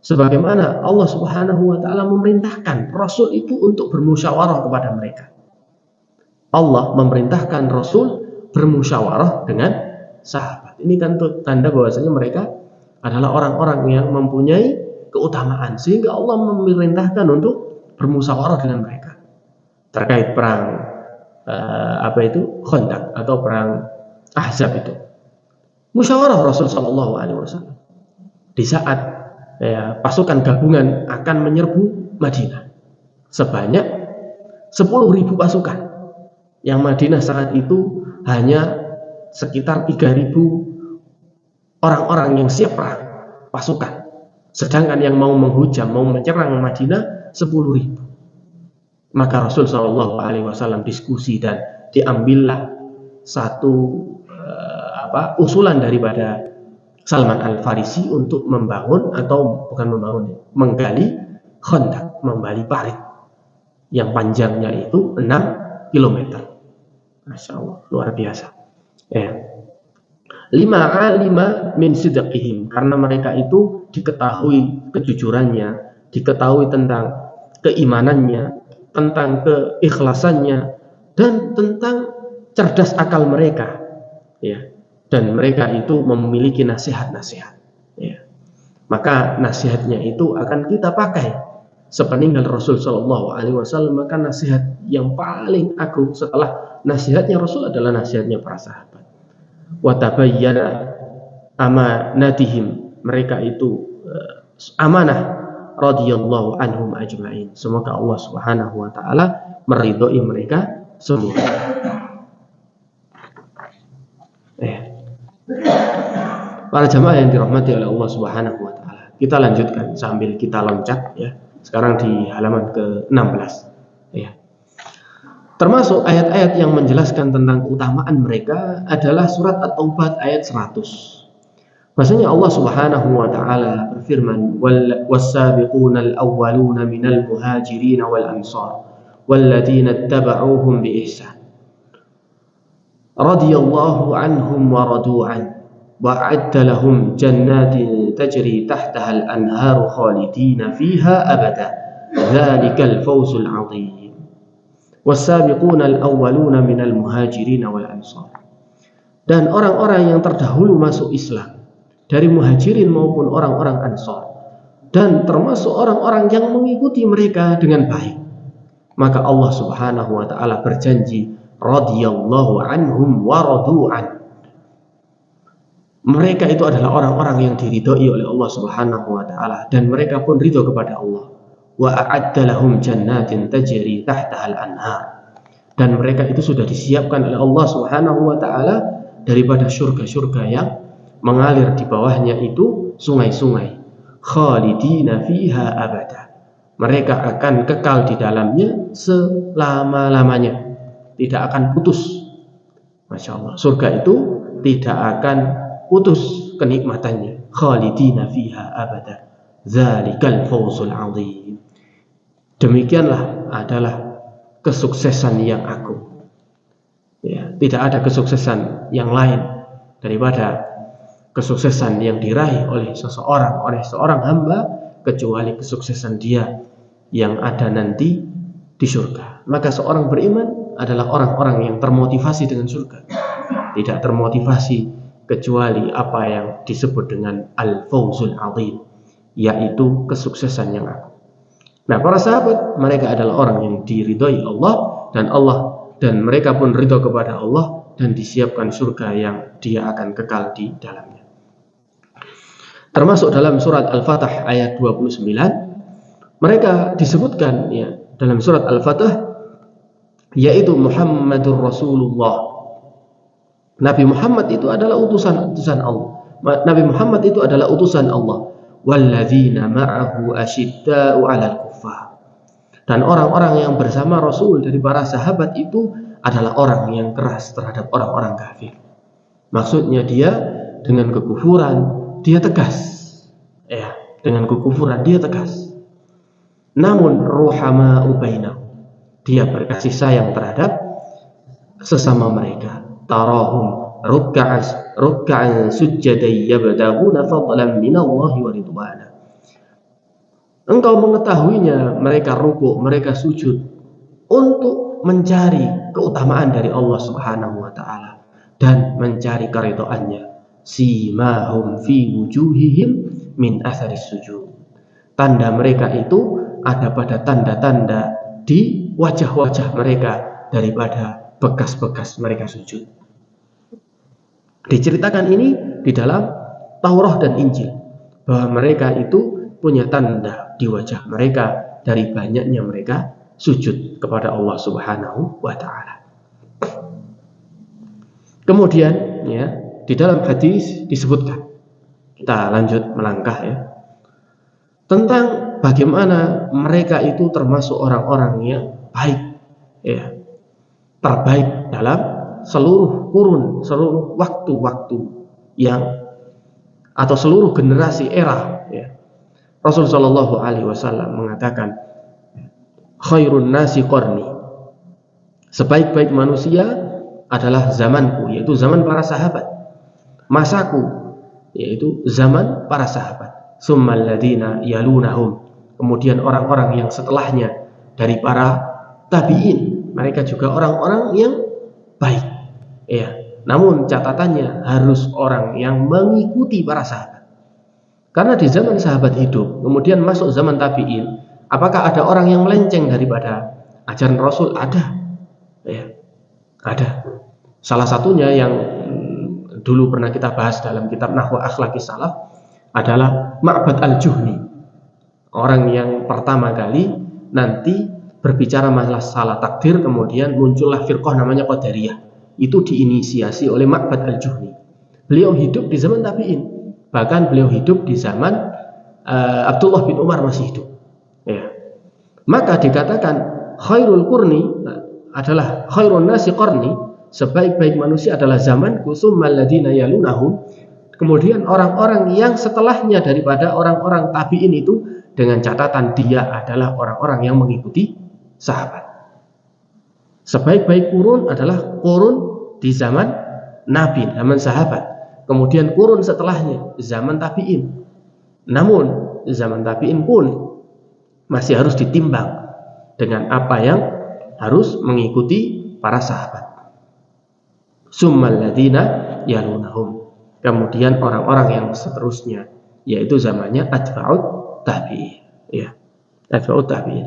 Sebagaimana Allah Subhanahu wa taala memerintahkan Rasul itu untuk bermusyawarah kepada mereka. Allah memerintahkan Rasul bermusyawarah dengan sahabat. Ini kan tanda bahwasanya mereka adalah orang-orang yang mempunyai keutamaan, sehingga Allah memerintahkan untuk bermusyawarah dengan mereka terkait perang Khandaq atau perang Ahzab itu. Musyawarah Rasul sallallahu alaihi wasallam di saat pasukan gabungan akan menyerbu Madinah sebanyak 10.000 pasukan. Yang Madinah saat itu hanya sekitar 3.000 orang-orang yang siap perang pasukan, sedangkan yang mau menghujam, mau menyerang Madinah 10.000. Maka Rasul Shallallahu Alaihi Wasallam diskusi dan diambillah satu usulan daripada Salman Al Farisi untuk membangun, atau bukan membangun, menggali Khandaq, menggali parit yang panjangnya itu 6 km. Masya Allah, luar biasa. Lima min sidqihim, karena mereka itu diketahui kejujurannya, diketahui tentang keimanannya, tentang keikhlasannya, dan tentang cerdas akal mereka, ya. Dan mereka itu memiliki nasihat-nasihat, ya. Maka nasihatnya itu akan kita pakai sepeninggal Rasul Shallallahu Alaihi Wasallam. Maka nasihat yang paling agung setelah nasihatnya Rasul adalah nasihatnya para sahabat. Wa tabayyana amanatihim, mereka itu amanah radhiyallahu anhum ajma'in. Semoga Allah Subhanahu wa taala meridhai mereka semua. Para jamaah yang dirahmati oleh Allah Subhanahu wa taala, Kita lanjutkan sambil kita loncat ya. Sekarang di halaman ke-16 ya. Termasuk ayat-ayat yang menjelaskan tentang keutamaan mereka adalah surat At-Taubah ayat 100. Bahasanya Allah Subhanahu wa taala berfirman, "Was-sabiqunal awwaluna minal muhajirin wal ansar walladzina ittaba'uuhum bi ihsan radhiyallahu anhum wa radu an wa a'adda lahum jannatin tajri tahtaha al-anharu khalidina fiha abada dzalikal fawzul 'adzim." Was-sabiqunal awwaluna minal muhajirin wal ansar. Dan orang-orang yang terdahulu masuk Islam dari muhajirin maupun orang-orang ansar, dan termasuk orang-orang yang mengikuti mereka dengan baik, maka Allah Subhanahu wa taala berjanji radhiyallahu anhum wa radu an. Mereka itu adalah orang-orang yang diridhoi oleh Allah Subhanahu wa taala, dan mereka pun ridho kepada Allah. Wa a'adda lahum jannatin tajri tahtaha al-anhar. Dan mereka itu sudah disiapkan oleh Allah Subhanahu wa taala daripada surga-surga yang mengalir di bawahnya itu sungai-sungai. Khalidina fiha abada. Mereka akan kekal di dalamnya selama-lamanya. Tidak akan putus. Masya Allah. Surga itu tidak akan putus kenikmatannya. Khalidina fiha abada. Dzalikal fawzul 'adzim. Demikianlah adalah kesuksesan yang agung. Ya, tidak ada kesuksesan yang lain daripada kesuksesan yang diraih oleh seorang hamba kecuali kesuksesan dia yang ada nanti di surga. Maka seorang beriman adalah orang-orang yang termotivasi dengan surga. Tidak termotivasi kecuali apa yang disebut dengan al-fawzul 'adzim, yaitu kesuksesan yang agung. Nah, para sahabat mereka adalah orang yang diridhoi Allah dan mereka pun ridho kepada Allah dan disiapkan surga yang dia akan kekal di dalamnya. Termasuk dalam surat Al-Fatah ayat 29 mereka disebutkan ya dalam surat Al-Fatah, yaitu Muhammadur Rasulullah. Nabi Muhammad itu adalah utusan Allah. Nabi Muhammad itu adalah utusan Allah. Walladzina ma'ahu asyidda'u 'alal kuffar. Dan orang-orang yang bersama Rasul dari para sahabat itu adalah orang yang keras terhadap orang-orang kafir. Maksudnya dia dengan kekufuran dia tegas. Ya, dengan kekufuran dia tegas. Namun ruhama'u bainahum. Dia berkasih sayang terhadap sesama mereka. Tarahum ruk'an sujjadan yabtaghuna fadlan minallahi wa ridwana. Engkau mengetahuinya mereka rukuk, mereka sujud untuk mencari keutamaan dari Allah Subhanahu wa taala dan mencari keridhaannya. Simahum fi wujuhihim min atharis sujud. Tanda mereka itu ada pada tanda-tanda di wajah-wajah mereka daripada bekas-bekas mereka sujud. Diceritakan ini di dalam Taurat dan Injil bahwa mereka itu punya tanda di wajah mereka dari banyaknya mereka sujud kepada Allah Subhanahu wa taala. Kemudian ya, di dalam hadis disebutkan, kita lanjut melangkah ya, tentang bagaimana mereka itu termasuk orang-orang yang baik ya, terbaik dalam seluruh kurun, seluruh waktu-waktu yang atau seluruh generasi era ya. Rasul sallallahu alaihi wasallam mengatakan khairun nasi qarni. Sebaik-baik manusia adalah zamanku, yaitu zaman para sahabat. Masaku, yaitu zaman para sahabat. Tsummal ladzina yalunahum. Kemudian orang-orang yang setelahnya dari para tabi'in, mereka juga orang-orang yang baik. Ya, namun catatannya harus orang yang mengikuti para sahabat. Karena di zaman sahabat hidup, kemudian masuk zaman tabi'in, apakah ada orang yang melenceng daripada ajaran Rasul? Ada. Ya, ada. Salah satunya yang dulu pernah kita bahas dalam kitab Nahwu Akhlaqis Salaf adalah Ma'bad al-Juhni. Orang yang pertama kali nanti berbicara masalah takdir, kemudian muncullah firqah namanya Qadariyah. Itu diinisiasi oleh Ma'bad al-Juhni. Beliau hidup di zaman tabi'in. Bahkan beliau hidup di zaman Abdullah bin Umar masih hidup. Ya. Maka dikatakan khairul qurni adalah khairun nasi qarni, sebaik-baik manusia adalah zamanku, tsummal ladzina yalunahum, kemudian orang-orang yang setelahnya daripada orang-orang tabi'in itu, dengan catatan dia adalah orang-orang yang mengikuti sahabat. Sebaik-baik kurun adalah kurun di zaman Nabi, zaman sahabat. Kemudian kurun setelahnya zaman tabi'in. Namun zaman tabi'in pun masih harus ditimbang dengan apa yang harus mengikuti para sahabat. Tsummal ladzina yalunahum. Kemudian orang-orang yang seterusnya, yaitu zamannya atba'ut tabi'in. Ya, atba'ut tabi'in.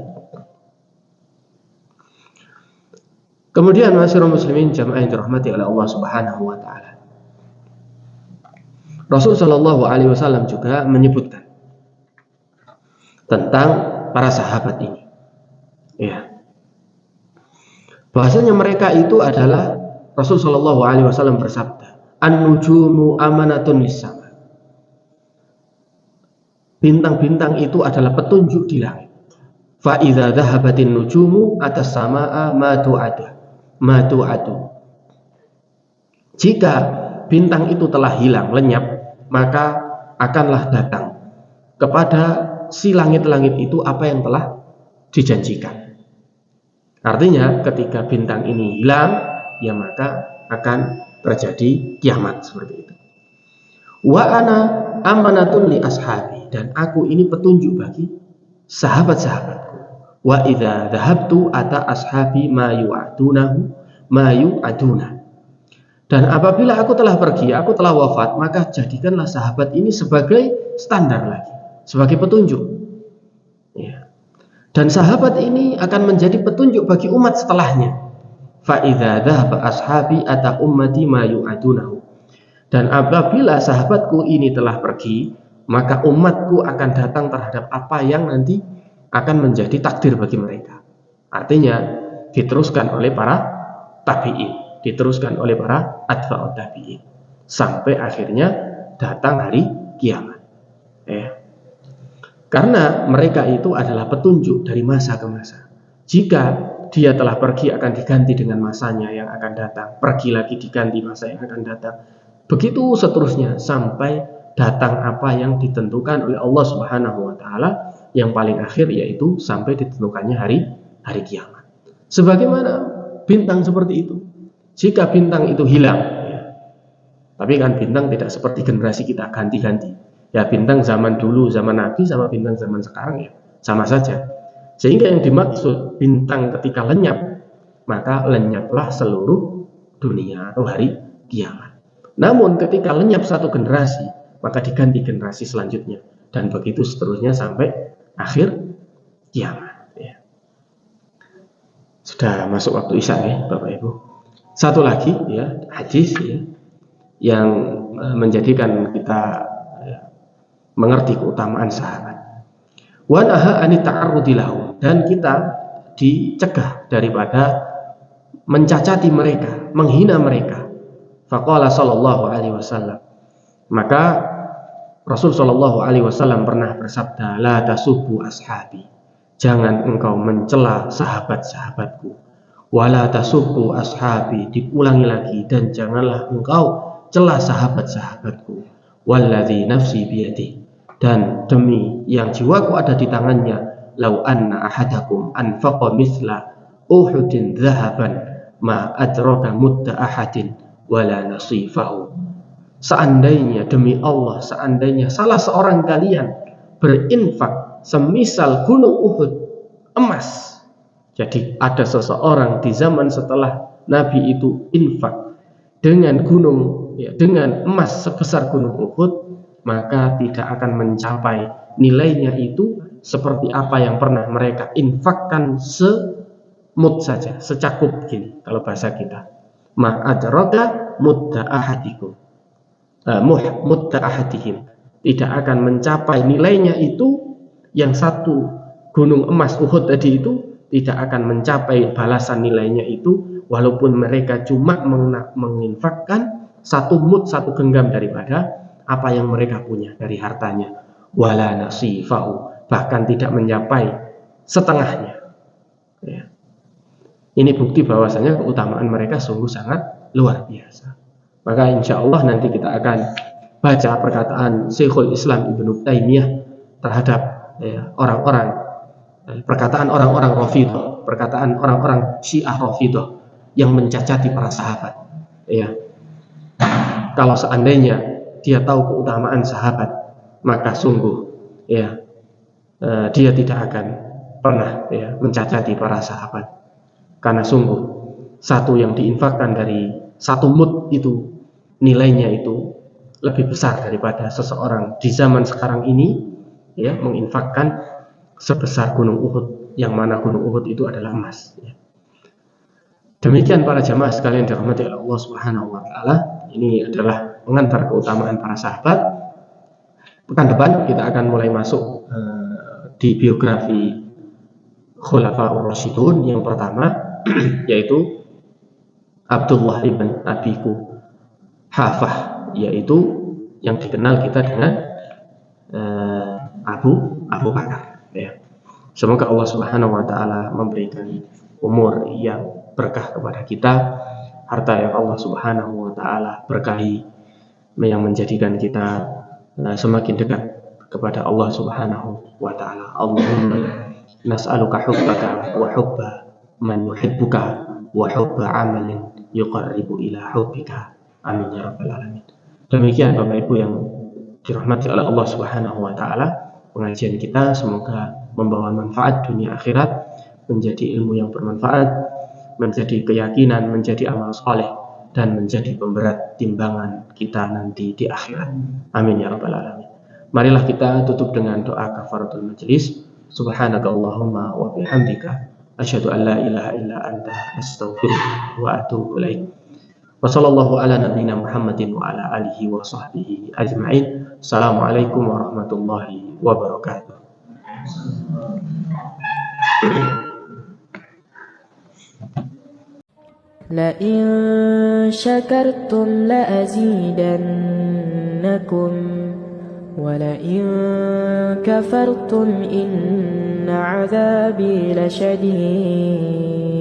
Kemudian masyarul muslimin jamaah yang dirahmati oleh Allah Subhanahu wa taala. Rasul sallallahu alaihi wasallam juga menyebutkan tentang para sahabat ini. Ya. Bahasanya mereka itu adalah, Rasul sallallahu alaihi wasallam bersabda, "An-nujumu amanatun lis-sama." Bintang-bintang itu adalah petunjuk di langit. Fa idza dhahabatin nujumu atas samaa ma tu'adu. Jika bintang itu telah hilang, lenyap, maka akanlah datang kepada si langit-langit itu apa yang telah dijanjikan. Artinya ketika bintang ini hilang, ya maka akan terjadi kiamat seperti itu. Wa ana amanatun li ashabi, dan aku ini petunjuk bagi sahabat-sahabatku. Wa idza dhahabtu ata ashabi ma yu'aduna. Dan apabila aku telah pergi, aku telah wafat, maka jadikanlah sahabat ini sebagai standar lagi, sebagai petunjuk. Ya. Dan sahabat ini akan menjadi petunjuk bagi umat setelahnya. Fa idza dhahaba ashabi ata ummati ma yu'adunahu. Dan apabila sahabatku ini telah pergi, maka umatku akan datang terhadap apa yang nanti akan menjadi takdir bagi mereka. Artinya diteruskan oleh para tabi'in, diteruskan oleh para atba'ut tabi'in, sampai akhirnya datang hari kiamat. Karena mereka itu adalah petunjuk dari masa ke masa. Jika dia telah pergi, akan diganti dengan masanya yang akan datang, pergi lagi diganti masa yang akan datang, begitu seterusnya sampai datang apa yang ditentukan oleh Allah Subhanahu wa taala, yang paling akhir yaitu sampai ditentukannya hari kiamat. Sebagaimana bintang seperti itu. Jika bintang itu hilang, ya. Tapi kan bintang tidak seperti generasi kita ganti-ganti. Ya, bintang zaman dulu, zaman Nabi sama bintang zaman sekarang ya sama saja. Sehingga yang dimaksud bintang ketika lenyap, maka lenyaplah seluruh dunia atau hari kiamat. Namun ketika lenyap satu generasi, maka diganti generasi selanjutnya, dan begitu seterusnya sampai akhir kiamat. Ya. Sudah masuk waktu isya ya Bapak Ibu. Satu lagi ya, hadis ya, yang menjadikan kita mengerti keutamaan sahabat. Wa naha anit ta'arrudi lahum, dan kita dicegah daripada mencacati mereka, menghina mereka. Faqala sallallahu alaihi wasallam, maka Rasul sallallahu alaihi wasallam pernah bersabda, la tasubbu ashabi, jangan engkau mencela sahabat-sahabatku. Wala tasubbu ashabi, diulangi lagi, dan janganlah engkau cela sahabat-sahabatku. Walladzi nafsi biyadi, dan demi yang jiwaku ada di tangannya, lau anna ahadakum anfaqa mithla uhudin dhahaban ma adraka mudda ahadin wala nasifahu. Seandainya, demi Allah, seandainya salah seorang kalian berinfak semisal gunung Uhud emas. Jadi ada seseorang di zaman setelah Nabi itu infak dengan gunung, ya, dengan emas sebesar gunung Uhud, maka tidak akan mencapai nilainya itu seperti apa yang pernah mereka infakkan semut saja, secakup gini kalau bahasa kita. Ma adraka mudda ahadikum. Mudda ahadihim, tidak akan mencapai nilainya itu, yang satu gunung emas Uhud tadi itu tidak akan mencapai balasan nilainya itu, walaupun mereka cuma menginfakkan satu mud, satu genggam daripada apa yang mereka punya dari hartanya. wala nasifahu, bahkan tidak mencapai setengahnya. Ya. Ini bukti bahwasanya keutamaan mereka sungguh sangat luar biasa. Maka insya Allah nanti kita akan baca perkataan Syekhul Islam Ibnu Taimiyah terhadap orang-orang, perkataan orang-orang Rafidhah, perkataan orang-orang Syiah Rafidhah yang mencacati para sahabat. Ya. Kalau seandainya dia tahu keutamaan sahabat, maka sungguh dia tidak akan pernah mencacati para sahabat. Karena sungguh satu yang diinfakkan dari satu mud itu nilainya itu lebih besar daripada seseorang di zaman sekarang ini menginfakkan sebesar gunung Uhud, yang mana gunung Uhud itu adalah emas. Demikian para jamaah sekalian dirahmati oleh Allah Subhanahu wa taala. Ini adalah pengantar keutamaan para sahabat. Pekan depan kita akan mulai masuk di biografi Khulafaur Rasyidun. Yang pertama yaitu Abdullah ibn Abi Quhafah, yaitu yang dikenal kita dengan Abu Bakar. Semoga Allah Subhanahu wa taala memberikan umur yang berkah kepada kita, harta yang Allah Subhanahu wa taala berkahi, yang menjadikan kita semakin dekat kepada Allah Subhanahu wa taala. Allahumma nas'aluka hubbaka wa hubba man yuhibbuka wa hubba amalin yuqarribu ila hubbika. Amin ya rabbal alamin. Demikian Bapak Ibu yang dirahmati oleh Allah Subhanahu wa taala, pengajian kita semoga membawa manfaat dunia akhirat, menjadi ilmu yang bermanfaat, menjadi keyakinan, menjadi amal saleh, dan menjadi pemberat timbangan kita nanti di akhirat. Amin ya rabbal alamin. Marilah kita tutup dengan doa kafaratul majelis. Subhanaka Allahumma wa bihamdika asyhadu an la ilaha illa anta astaghfiruka wa atubu ilaik. Wa sallallahu ala nabiyyina Muhammadin wa ala alihi wa sahbihi ajma'in. Assalamualaikum warahmatullahi wabarakatuh.
لئن شكرتم لأزيدنكم ولئن كفرتم إن عذابي لشديد